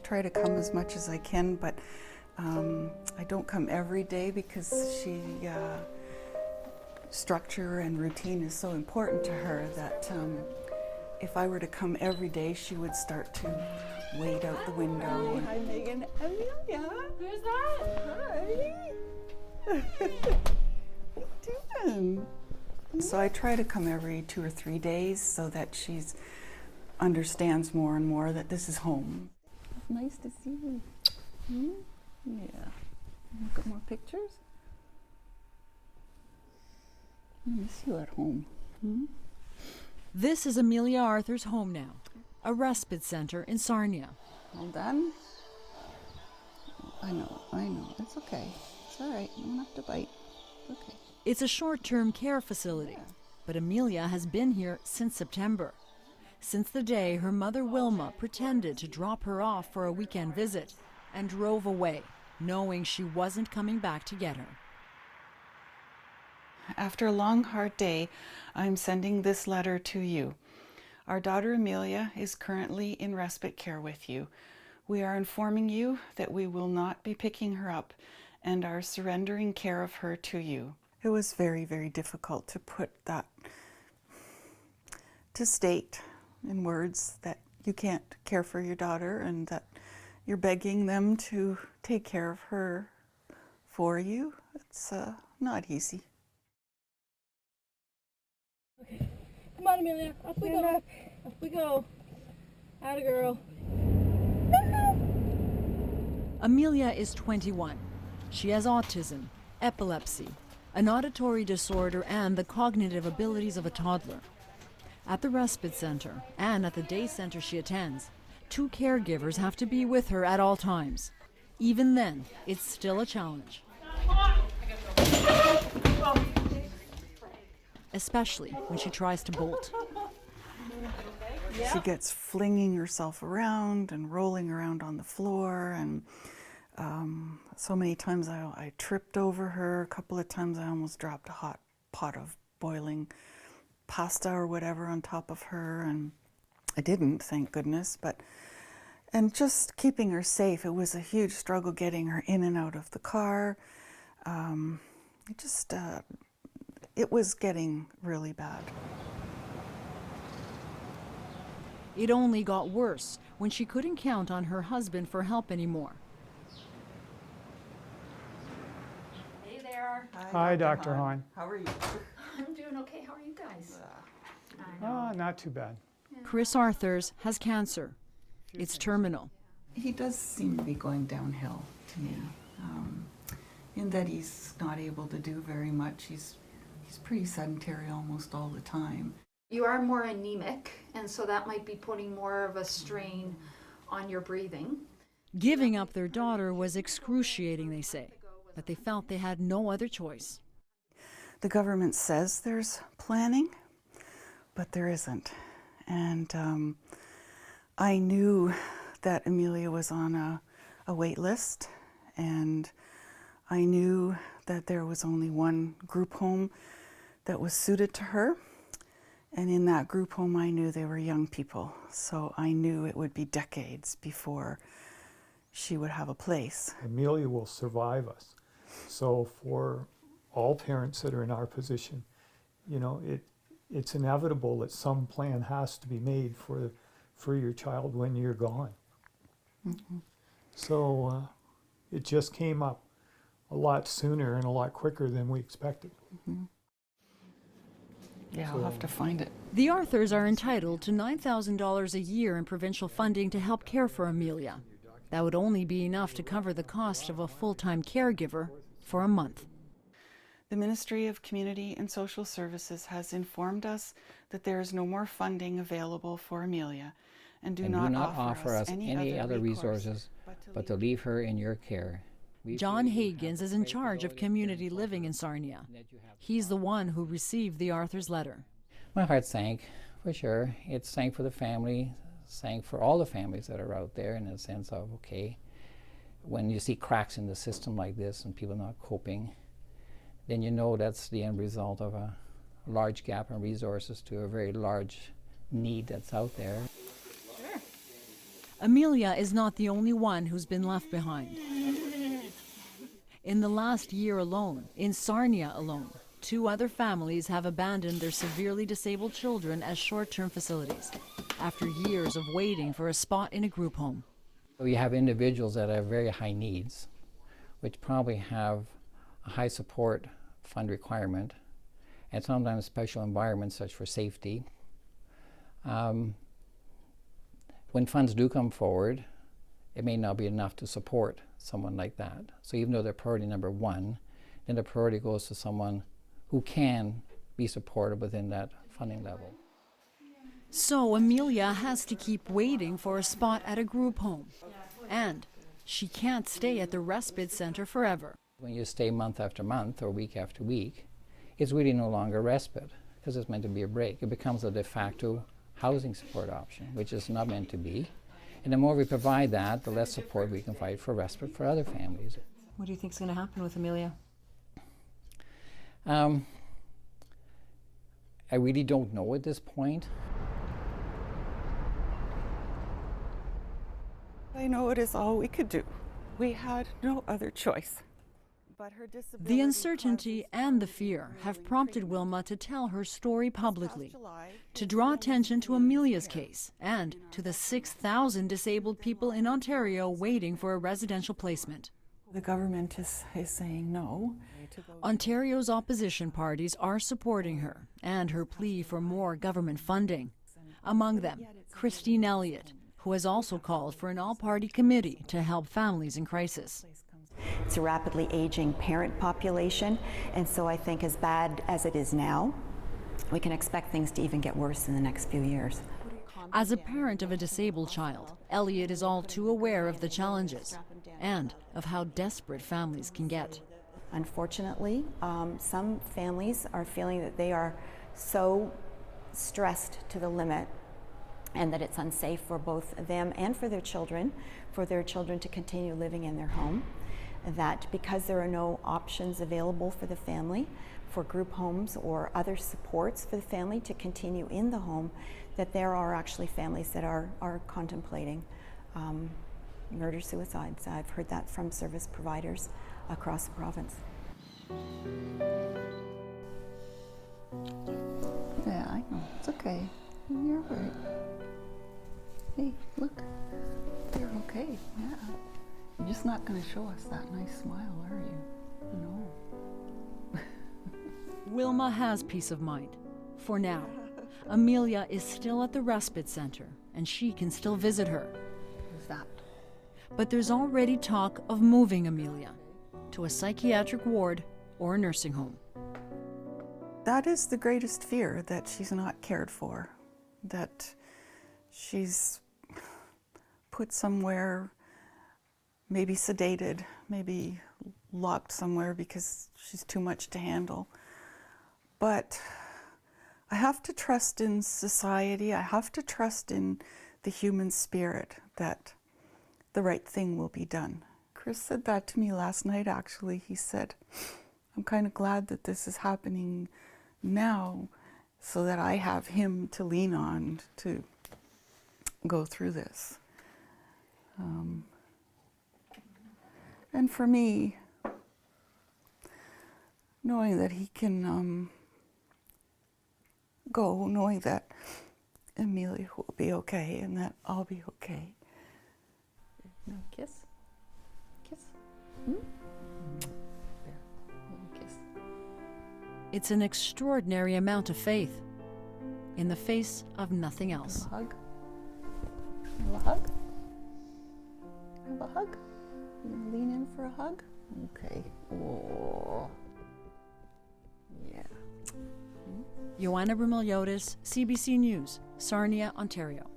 try to come as much as I can, but I don't come every day because structure and routine is so important to her that if I were to come every day, she would start to wade out the window. Hi, Megan. Amelia. Who's that? Hi. What are you doing? So I try to come every 2 or 3 days so that she understands more and more that this is home. It's nice to see you. Yeah. Look at more pictures. I miss you at home. This is Amelia Arthur's home now, a respite center in Sarnia. All done? I know. It's okay. It's all right. You don't have to bite. It's okay. It's a short-term care facility, but Amelia has been here since September. Since the day her mother Wilma pretended to drop her off for a weekend visit and drove away, knowing she wasn't coming back to get her. After a long, hard day, I'm sending this letter to you. Our daughter Amelia is currently in respite care with you. We are informing you that we will not be picking her up and are surrendering care of her to you. It was very, very difficult to put that, to state in words that you can't care for your daughter and that you're begging them to take care of her for you. It's not easy. Okay. Come on, Amelia. Up we go. Up we go. Atta girl. Amelia is 21. She has autism, epilepsy, an auditory disorder, and the cognitive abilities of a toddler. At the respite center and at the day center she attends, 2 caregivers have to be with her at all times. Even then, it's still a challenge. Especially when she tries to bolt. She gets flinging herself around and rolling around on the floor, and so many times I tripped over her. A couple of times I almost dropped a hot pot of boiling pasta or whatever on top of her, and I didn't, thank goodness. And just keeping her safe, it was a huge struggle getting her in and out of the car. It was getting really bad. It only got worse when she couldn't count on her husband for help anymore. Hey there. Hi, Dr. Hahn. How are you? I'm doing okay. How are you guys? Not too bad. Chris Arthurs has cancer. It's terminal. He does seem to be going downhill to me, in that he's not able to do very much. He's pretty sedentary almost all the time. You are more anemic, and so that might be putting more of a strain on your breathing. Giving up their daughter was excruciating, they say, but they felt they had no other choice. The government says there's planning, but there isn't. And I knew that Amelia was on a wait list, and I knew that there was only one group home that was suited to her. And in that group home, I knew they were young people. So I knew it would be decades before she would have a place. Amelia will survive us. So for all parents that are in our position, you know, it's inevitable that some plan has to be made for your child when you're gone. Mm-hmm. So it just came up a lot sooner and a lot quicker than we expected. Mm-hmm. Yeah, I'll have to find it. The Arthurs are entitled to $9,000 a year in provincial funding to help care for Amelia. That would only be enough to cover the cost of a full-time caregiver for a month. The Ministry of Community and Social Services has informed us that there is no more funding available for Amelia and do not offer us any other resources but to leave her in your care. John Higgins is in charge of community living in Sarnia. He's the one who received the Arthur's letter. My heart sank, for sure. It sank for the family, sank for all the families that are out there, in a sense of, okay, when you see cracks in the system like this and people not coping, then you know that's the end result of a large gap in resources to a very large need that's out there. Amelia is not the only one who's been left behind. In the last year alone, in Sarnia alone, 2 other families have abandoned their severely disabled children as short-term facilities after years of waiting for a spot in a group home. We have individuals that have very high needs, which probably have a high support fund requirement, and sometimes special environments such for safety. When funds do come forward, it may not be enough to support someone like that. So even though they're priority number 1, then the priority goes to someone who can be supported within that funding level. So Amelia has to keep waiting for a spot at a group home. And she can't stay at the respite center forever. When you stay month after month or week after week, it's really no longer respite because it's meant to be a break. It becomes a de facto housing support option, which is not meant to be. And the more we provide that, the less support we can provide for respite for other families. What do you think is going to happen with Amelia? I really don't know at this point. I know it is all we could do. We had no other choice. But her disability The uncertainty causes and the fear have prompted treatment. Wilma to tell her story publicly, July, to draw attention to Amelia's case and to the 6,000 disabled people in Ontario waiting for a residential placement. the government is saying no. Ontario's opposition parties are supporting her and her plea for more government funding. Among them, Christine Elliott, who has also called for an all-party committee to help families in crisis. It's a rapidly aging parent population, and so I think as bad as it is now, we can expect things to even get worse in the next few years. As a parent of a disabled child, Elliott is all too aware of the challenges and of how desperate families can get. Unfortunately, some families are feeling that they are so stressed to the limit and that it's unsafe for both them and for their children to continue living in their home, that because there are no options available for the family, for group homes or other supports for the family to continue in the home, that there are actually families that are contemplating murder-suicides. I've heard that from service providers across the province. Yeah, I know. It's okay. You're all right. Hey, look. You're okay. Yeah. You're just not going to show us that nice smile, are you? No. Wilma has peace of mind. For now, Amelia is still at the respite center and she can still visit her. Who's that? But there's already talk of moving Amelia to a psychiatric ward or a nursing home. That is the greatest fear, that she's not cared for, that she's put somewhere, maybe sedated, maybe locked somewhere because she's too much to handle. But I have to trust in society, I have to trust in the human spirit that the right thing will be done. Chris said that to me last night, actually. He said, I'm kind of glad that this is happening now so that I have him to lean on to go through this. And for me, knowing that he can go, knowing that Amelia will be okay and that I'll be okay. No, kiss? Kiss? There. Kiss. It's an extraordinary amount of faith in the face of nothing else. Have a hug? Have a hug? Have a hug? You gonna lean in for a hug? Okay. Oh. Yeah. Joanna Brumiliotis, CBC News, Sarnia, Ontario.